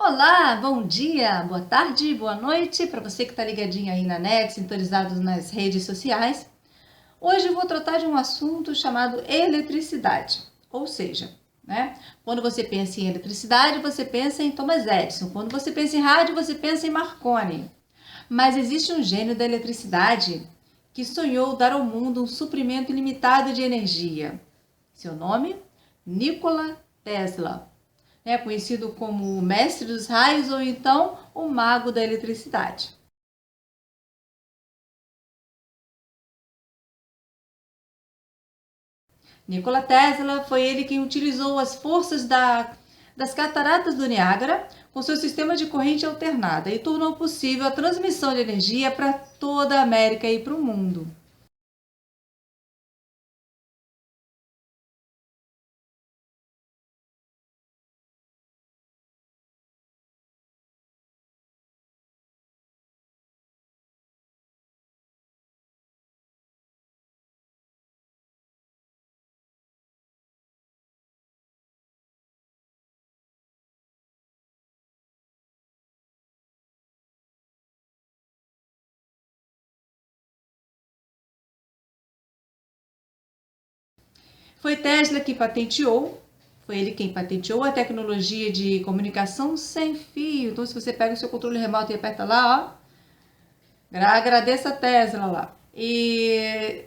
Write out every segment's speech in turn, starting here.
Olá, bom dia, boa tarde, boa noite para você que está ligadinho aí na net, sintonizado nas redes sociais. Hoje eu vou tratar de um assunto chamado eletricidade, ou seja, quando você pensa em eletricidade, você pensa em Thomas Edison, quando você pensa em rádio, você pensa em Marconi. Mas existe um gênio da eletricidade que sonhou dar ao mundo um suprimento ilimitado de energia. Seu nome? Nikola Tesla, conhecido como o mestre dos raios ou então o mago da eletricidade. Nikola Tesla foi ele quem utilizou as forças das cataratas do Niágara com seu sistema de corrente alternada e tornou possível a transmissão de energia para toda a América e para o mundo. Foi Tesla que patenteou, foi ele quem patenteou a tecnologia de comunicação sem fio. Então, se você pega o seu controle remoto e aperta lá, agradeça a Tesla lá. E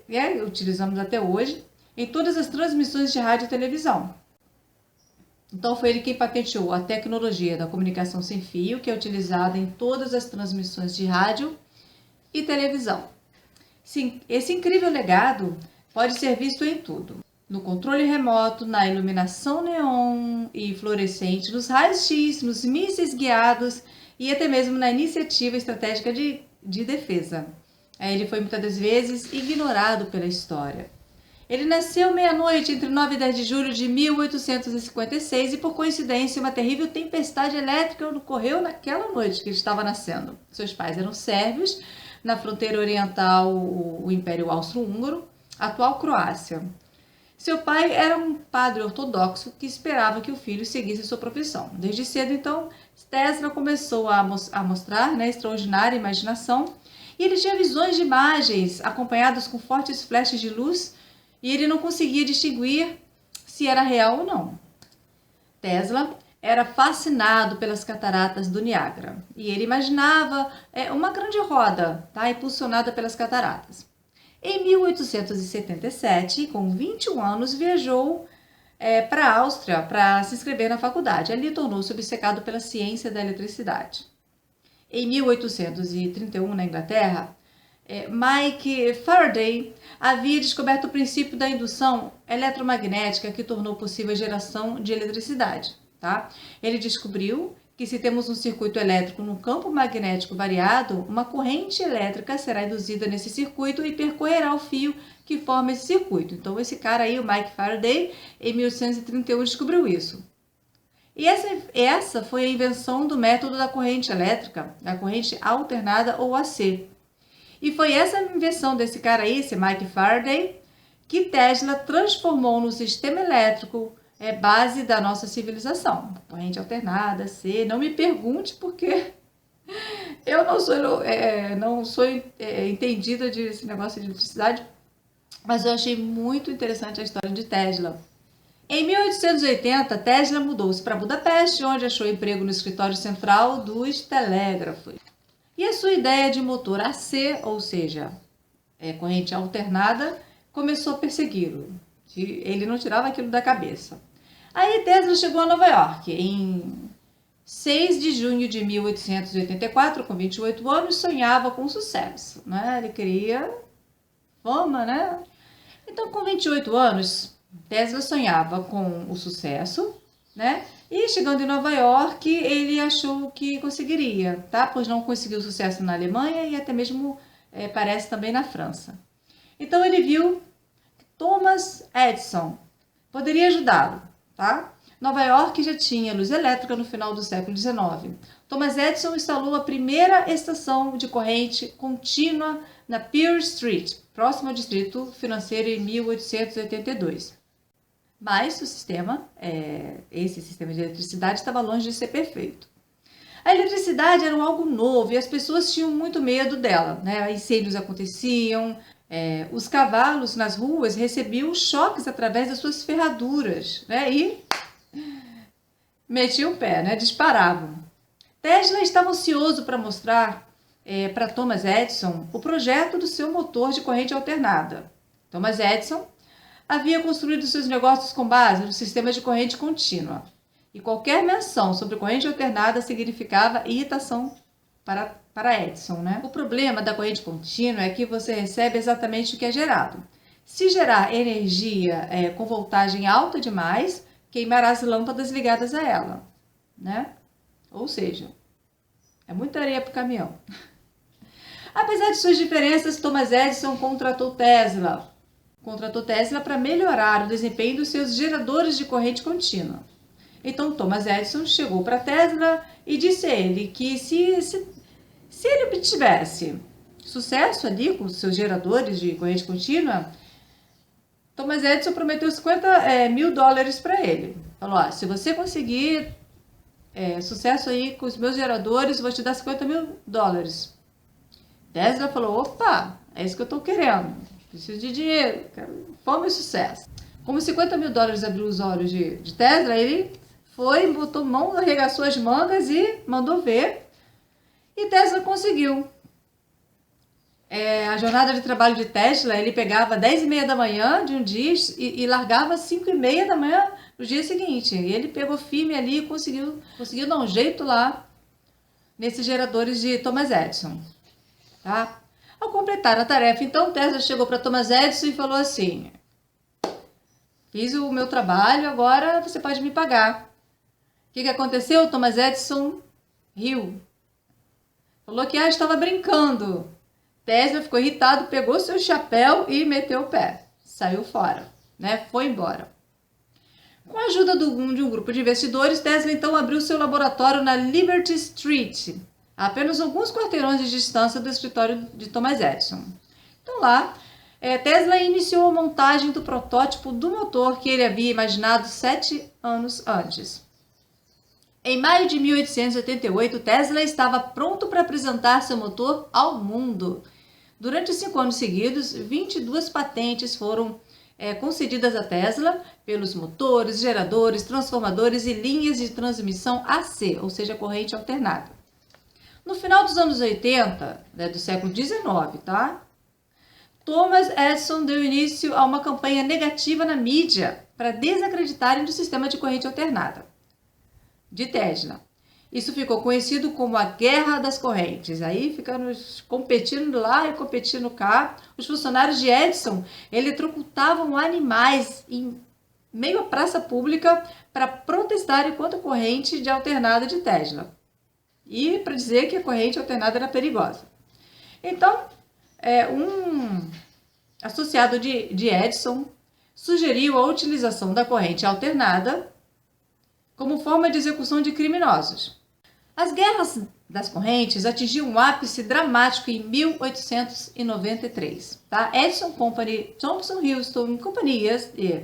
utilizamos até hoje em todas as transmissões de rádio e televisão. Então foi ele quem patenteou a tecnologia da comunicação sem fio, que é utilizada em todas as transmissões de rádio e televisão. Sim, esse incrível legado pode ser visto em tudo: no controle remoto, na iluminação neon e fluorescente, nos raios-x, nos mísseis guiados e até mesmo na iniciativa estratégica de defesa. Ele foi muitas das vezes ignorado pela história. Ele nasceu meia-noite entre 9 e 10 de julho de 1856 e, por coincidência, uma terrível tempestade elétrica ocorreu naquela noite que ele estava nascendo. Seus pais eram sérvios, na fronteira oriental, o Império Austro-Húngaro, atual Croácia. Seu pai era um padre ortodoxo que esperava que o filho seguisse sua profissão. Desde cedo, então, Tesla começou a mostrar extraordinária imaginação e ele tinha visões de imagens acompanhadas com fortes flashes de luz e ele não conseguia distinguir se era real ou não. Tesla era fascinado pelas cataratas do Niágara e ele imaginava uma grande roda, impulsionada pelas cataratas. Em 1877, com 21 anos, viajou para a Áustria para se inscrever na faculdade. Ali tornou-se obcecado pela ciência da eletricidade. Em 1831, na Inglaterra, Mike Faraday havia descoberto o princípio da indução eletromagnética que tornou possível a geração de eletricidade. Ele descobriu que se temos um circuito elétrico no campo magnético variado, uma corrente elétrica será induzida nesse circuito e percorrerá o fio que forma esse circuito. Então, esse cara aí, o Mike Faraday, em 1831 descobriu isso. E essa foi a invenção do método da corrente elétrica, da corrente alternada ou AC. E foi essa invenção desse cara aí, esse Mike Faraday, que Tesla transformou no sistema elétrico base da nossa civilização. Corrente alternada, AC. Não me pergunte porque eu não sou entendida desse negócio de eletricidade, mas eu achei muito interessante a história de Tesla. Em 1880, Tesla mudou-se para Budapeste, onde achou emprego no escritório central dos telégrafos. E a sua ideia de motor AC, ou seja, corrente alternada, começou a persegui-lo. Ele não tirava aquilo da cabeça. Aí Tesla chegou a Nova York em 6 de junho de 1884, com 28 anos, sonhava com sucesso. Ele queria fama, né? Então, com 28 anos, Tesla sonhava com o sucesso, E chegando em Nova York, ele achou que conseguiria, Pois não conseguiu sucesso na Alemanha e até mesmo parece também na França. Então ele viu que Thomas Edison poderia ajudá-lo, Nova York já tinha luz elétrica no final do século XIX. Thomas Edison instalou a primeira estação de corrente contínua na Pearl Street, próximo ao Distrito Financeiro, em 1882. Mas o esse sistema de eletricidade estava longe de ser perfeito. A eletricidade era algo novo e as pessoas tinham muito medo dela, né? Incêndios aconteciam, os cavalos nas ruas recebiam choques através das suas ferraduras, né? E metiam o pé, né? Disparavam. Tesla estava ansioso para mostrar para Thomas Edison o projeto do seu motor de corrente alternada. Thomas Edison havia construído seus negócios com base no sistema de corrente contínua. E qualquer menção sobre corrente alternada significava irritação para Edison, né? O problema da corrente contínua é que você recebe exatamente o que é gerado. Se gerar energia com voltagem alta demais, queimará as lâmpadas ligadas a ela, né? Ou seja, é muita areia para o caminhão. Apesar de suas diferenças, Thomas Edison contratou Tesla para melhorar o desempenho dos seus geradores de corrente contínua. Então, Thomas Edison chegou para Tesla e disse a ele que se ele obtivesse sucesso ali com os seus geradores de corrente contínua, Thomas Edison prometeu $50 mil para ele. Falou, ó, se você conseguir sucesso aí com os meus geradores, eu vou te dar $50 mil. Tesla falou, opa, é isso que eu estou querendo. Preciso de dinheiro, quero fome e sucesso. Como $50 mil abriu os olhos de Tesla, ele foi, botou mão, arregaçou as mangas e mandou ver. E Tesla conseguiu. A jornada de trabalho de Tesla, ele pegava 10h30 da manhã de um dia e largava 5h30 da manhã no dia seguinte. E ele pegou firme ali e conseguiu dar um jeito lá nesses geradores de Thomas Edison. Tá? Ao completar a tarefa, então, Tesla chegou para Thomas Edison e falou assim, fiz o meu trabalho, agora você pode me pagar. O que aconteceu? Thomas Edison riu. Falou que estava brincando. Tesla ficou irritado, pegou seu chapéu e meteu o pé. Saiu fora, né? Foi embora. Com a ajuda de um grupo de investidores, Tesla então abriu seu laboratório na Liberty Street, a apenas alguns quarteirões de distância do escritório de Thomas Edison. Então lá, Tesla iniciou a montagem do protótipo do motor que ele havia imaginado 7 anos antes. Em maio de 1888, Tesla estava pronto para apresentar seu motor ao mundo. Durante 5 anos seguidos, 22 patentes foram concedidas a Tesla pelos motores, geradores, transformadores e linhas de transmissão AC, ou seja, corrente alternada. No final dos anos 80, do século XIX, tá? Thomas Edison deu início a uma campanha negativa na mídia para desacreditarem do sistema de corrente alternada de Tesla. Isso ficou conhecido como a Guerra das Correntes. Aí ficando competindo lá e competindo cá. Os funcionários de Edison eletrocutavam animais em meio à praça pública para protestarem contra a corrente de alternada de Tesla. E para dizer que a corrente alternada era perigosa. Então, um associado de Edison sugeriu a utilização da corrente alternada como forma de execução de criminosos. As guerras das correntes atingiam um ápice dramático em 1893. Tá? Edison Company, Thomson Houston Companhias e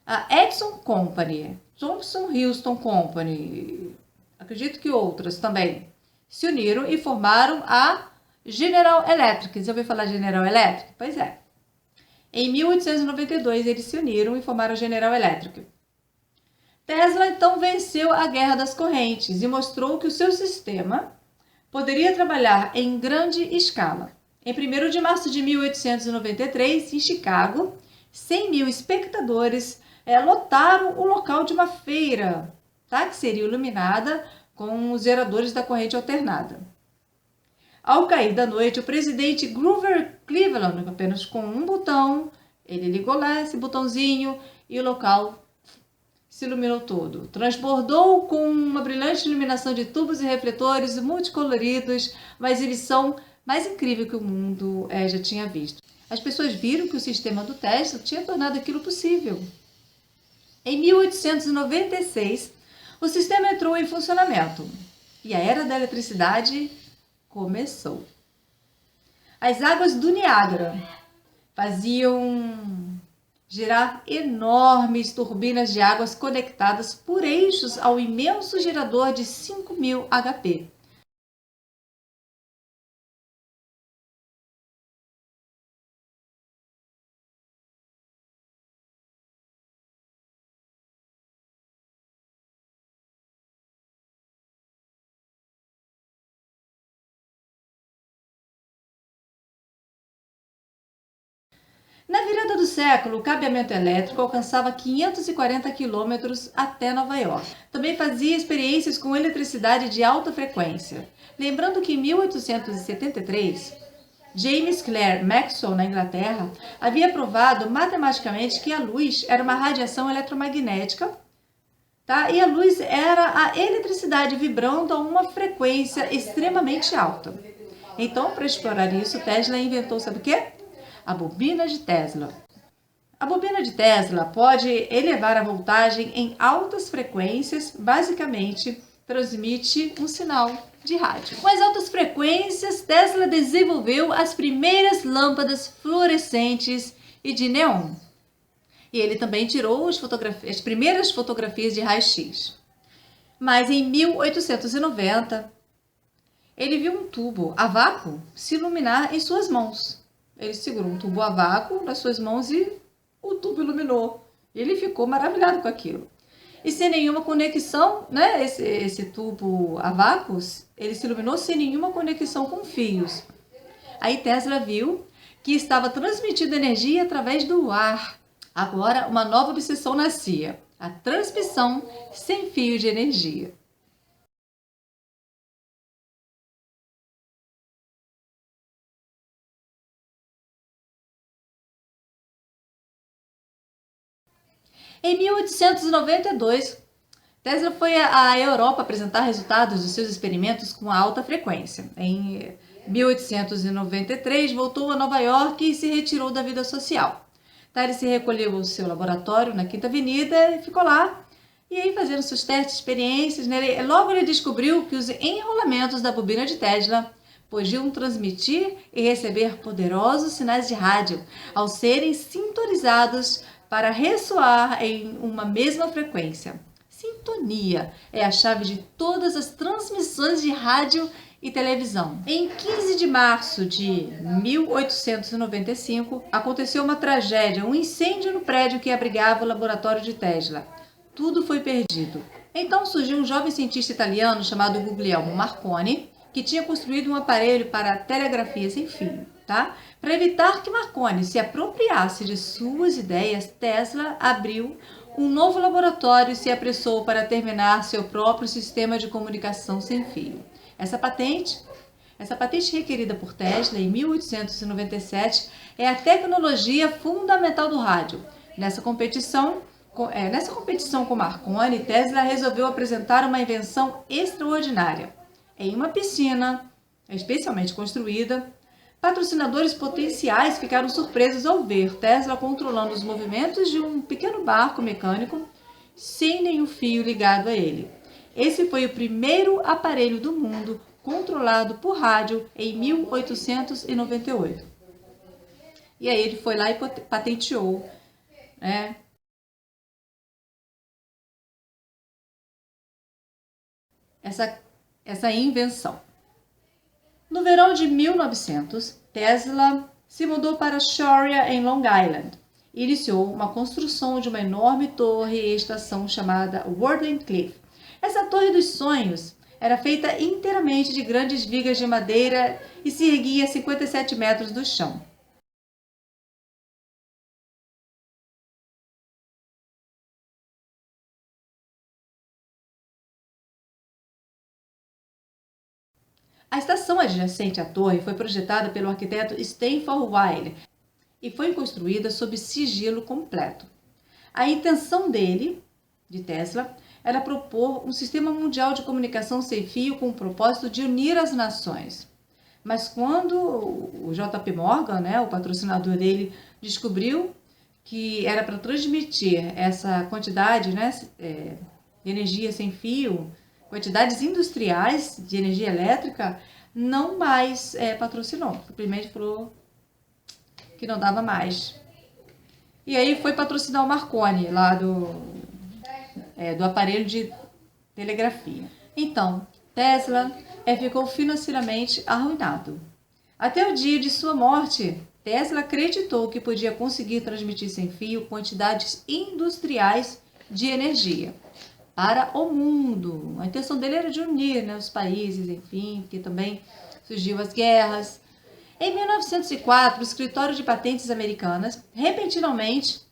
a Edison Company, Thomson Houston Company, acredito que outras também, se uniram e formaram a General Electric. Você ouviu falar General Electric? Pois é. Em 1892, eles se uniram e formaram a General Electric. Tesla, então, venceu a Guerra das Correntes e mostrou que o seu sistema poderia trabalhar em grande escala. Em 1º de março de 1893, em Chicago, 100 mil espectadores lotaram o local de uma feira, tá? Que seria iluminada com os geradores da corrente alternada. Ao cair da noite, o presidente Grover Cleveland, apenas com um botão, ele ligou lá esse botãozinho e o local se iluminou todo. Transbordou com uma brilhante iluminação de tubos e refletores multicoloridos, uma exibição mais incrível que o mundo já tinha visto. As pessoas viram que o sistema do Tesla tinha tornado aquilo possível. Em 1896, o sistema entrou em funcionamento e a era da eletricidade começou. As águas do Niágara faziam gerar enormes turbinas de águas conectadas por eixos ao imenso gerador de 5.000 HP. Na virada do século, o cabeamento elétrico alcançava 540 quilômetros até Nova York. Também fazia experiências com eletricidade de alta frequência. Lembrando que em 1873, James Clerk Maxwell, na Inglaterra, havia provado matematicamente que a luz era uma radiação eletromagnética, tá? E a luz era a eletricidade vibrando a uma frequência extremamente alta. Então, para explorar isso, Tesla inventou, sabe o quê? A bobina de Tesla. A bobina de Tesla pode elevar a voltagem em altas frequências, basicamente transmite um sinal de rádio. Com as altas frequências, Tesla desenvolveu as primeiras lâmpadas fluorescentes e de neon. E ele também tirou as primeiras fotografias de raio-x. Mas em 1890, ele viu um tubo a vácuo se iluminar em suas mãos. Ele segurou um tubo a vácuo nas suas mãos e o tubo iluminou. Ele ficou maravilhado com aquilo. E sem nenhuma conexão, né? Esse tubo a vácuo, ele se iluminou sem nenhuma conexão com fios. Aí Tesla viu que estava transmitindo energia através do ar. Agora, uma nova obsessão nascia: a transmissão sem fio de energia. Em 1892, Tesla foi à Europa apresentar resultados de seus experimentos com alta frequência. Em 1893, voltou a Nova York e se retirou da vida social. Tá, ele se recolheu ao seu laboratório na Quinta Avenida e ficou lá. E aí, fazendo seus testes, experiências, né, logo ele descobriu que os enrolamentos da bobina de Tesla podiam transmitir e receber poderosos sinais de rádio ao serem sintonizados para ressoar em uma mesma frequência. Sintonia é a chave de todas as transmissões de rádio e televisão. Em 15 de março de 1895, aconteceu uma tragédia, um incêndio no prédio que abrigava o laboratório de Tesla. Tudo foi perdido. Então surgiu um jovem cientista italiano chamado Guglielmo Marconi, que tinha construído um aparelho para telegrafia sem fio. Tá? Para evitar que Marconi se apropriasse de suas ideias, Tesla abriu um novo laboratório e se apressou para terminar seu próprio sistema de comunicação sem fio. Essa patente requerida por Tesla em 1897 é a tecnologia fundamental do rádio. Nessa competição com Marconi, Tesla resolveu apresentar uma invenção extraordinária. Em uma piscina especialmente construída, patrocinadores potenciais ficaram surpresos ao ver Tesla controlando os movimentos de um pequeno barco mecânico sem nenhum fio ligado a ele. Esse foi o primeiro aparelho do mundo controlado por rádio em 1898. E aí ele foi lá e patenteou, né, essa invenção. No verão de 1900, Tesla se mudou para Astoria, em Long Island, e iniciou uma construção de uma enorme torre e estação chamada Wardenclyffe. Essa torre dos sonhos era feita inteiramente de grandes vigas de madeira e se erguia a 57 metros do chão. A estação adjacente à torre foi projetada pelo arquiteto Stanford Weil e foi construída sob sigilo completo. A intenção de Tesla, era propor um sistema mundial de comunicação sem fio com o propósito de unir as nações. Mas quando o JP Morgan, né, o patrocinador dele, descobriu que era para transmitir essa quantidade, né, de energia sem fio, quantidades industriais de energia elétrica, não mais patrocinou. Simplesmente falou que não dava mais. E aí foi patrocinar o Marconi, lá do aparelho de telegrafia. Então, Tesla ficou financeiramente arruinado. Até o dia de sua morte, Tesla acreditou que podia conseguir transmitir sem fio quantidades industriais de energia para o mundo. A intenção dele era de unir, né, os países, enfim, porque também surgiu as guerras. Em 1904, o escritório de patentes americanas repentinamente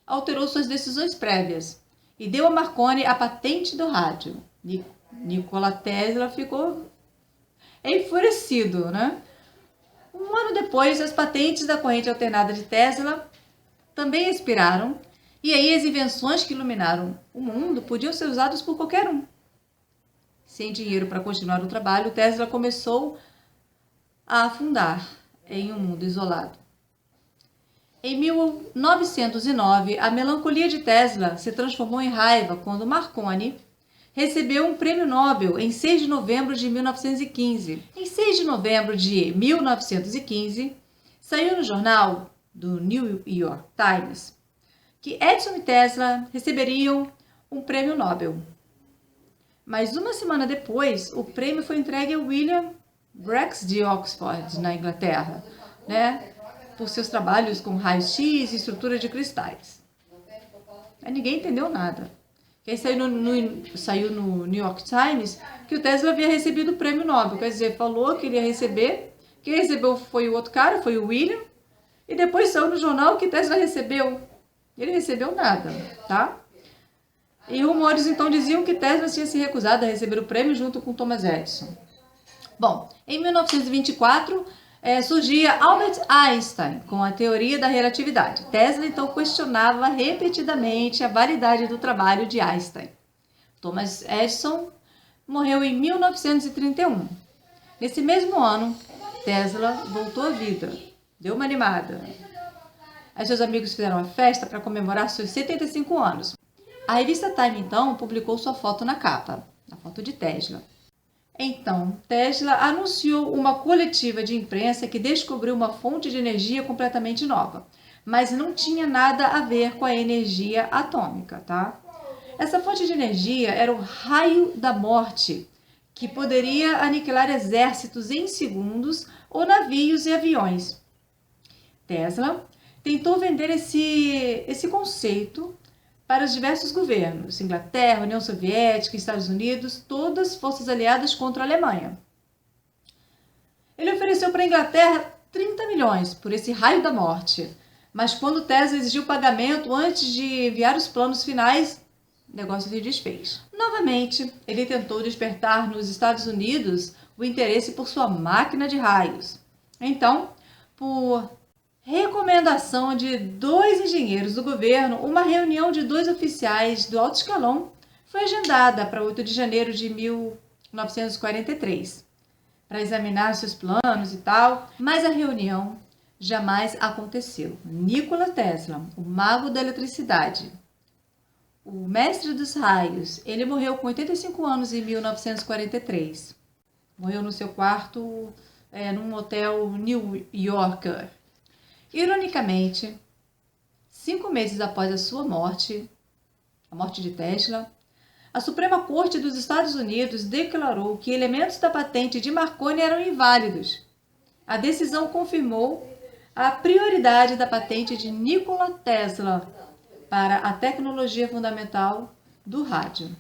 alterou suas decisões prévias e deu a Marconi a patente do rádio. Nikola Tesla ficou enfurecido, né? Um ano depois, as patentes da corrente alternada de Tesla também expiraram, e aí as invenções que iluminaram o mundo podiam ser usadas por qualquer um. Sem dinheiro para continuar o trabalho, Tesla começou a afundar em um mundo isolado. Em 1909, a melancolia de Tesla se transformou em raiva quando Marconi recebeu um prêmio Nobel em 6 de novembro de 1915. Em 6 de novembro de 1915, saiu no jornal do New York Times que Edison e Tesla receberiam um prêmio Nobel. Mas uma semana depois, o prêmio foi entregue a William Bragg de Oxford, na Inglaterra, né, por seus trabalhos com raio-x e estrutura de cristais. Aí ninguém entendeu nada. E aí saiu no New York Times que o Tesla havia recebido o prêmio Nobel. Quer dizer, falou que ele ia receber. Quem recebeu foi o outro cara, foi o William. E depois saiu no jornal que Tesla recebeu. Ele recebeu nada, tá? E rumores então diziam que Tesla tinha se recusado a receber o prêmio junto com Thomas Edison. Bom, em 1924 surgia Albert Einstein com a teoria da relatividade. Tesla então questionava repetidamente a validade do trabalho de Einstein. Thomas Edison morreu em 1931. Nesse mesmo ano, Tesla voltou à vida, deu uma animada. Aí seus amigos fizeram uma festa para comemorar seus 75 anos. A revista Time, então, publicou sua foto na capa, a foto de Tesla. Então, Tesla anunciou uma coletiva de imprensa que descobriu uma fonte de energia completamente nova, mas não tinha nada a ver com a energia atômica, tá? Essa fonte de energia era o raio da morte, que poderia aniquilar exércitos em segundos ou navios e aviões. Tesla tentou vender esse conceito para os diversos governos, Inglaterra, União Soviética, Estados Unidos, todas forças aliadas contra a Alemanha. Ele ofereceu para a Inglaterra 30 milhões por esse raio da morte, mas quando Tesla exigiu pagamento antes de enviar os planos finais, o negócio se desfez. Novamente, ele tentou despertar nos Estados Unidos o interesse por sua máquina de raios. Então, por recomendação de 2 engenheiros do governo, uma reunião de 2 oficiais do alto escalão foi agendada para 8 de janeiro de 1943, para examinar seus planos e tal, mas a reunião jamais aconteceu. Nikola Tesla, o mago da eletricidade, o mestre dos raios, ele morreu com 85 anos em 1943. Morreu no seu quarto, num hotel New Yorker. Ironicamente, 5 meses após a sua morte, a morte de Tesla, a Suprema Corte dos Estados Unidos declarou que elementos da patente de Marconi eram inválidos. A decisão confirmou a prioridade da patente de Nikola Tesla para a tecnologia fundamental do rádio.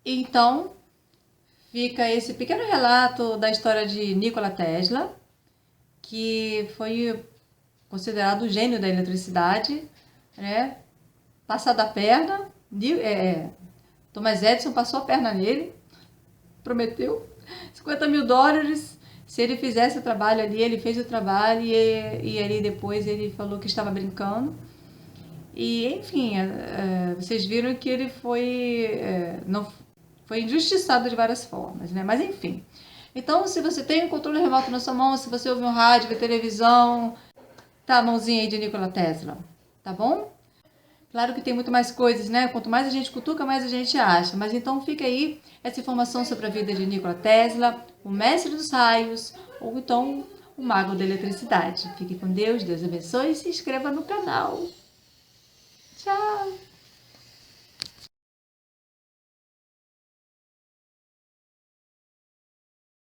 Então, fica esse pequeno relato da história de Nikola Tesla, que foi considerado o gênio da eletricidade, né? Passado a perna, Thomas Edison passou a perna nele, prometeu $50.000 se ele fizesse o trabalho ali. Ele fez o trabalho e ali depois ele falou que estava brincando. E enfim, vocês viram que ele não foi injustiçado de várias formas, né? Mas enfim. Então, se você tem um controle remoto na sua mão, se você ouve um rádio, vê televisão, tá a mãozinha aí de Nikola Tesla, tá bom? Claro que tem muito mais coisas, né? Quanto mais a gente cutuca, mais a gente acha. Mas então fica aí essa informação sobre a vida de Nikola Tesla, o mestre dos raios, ou então o mago da eletricidade. Fique com Deus, Deus abençoe e se inscreva no canal. Tchau!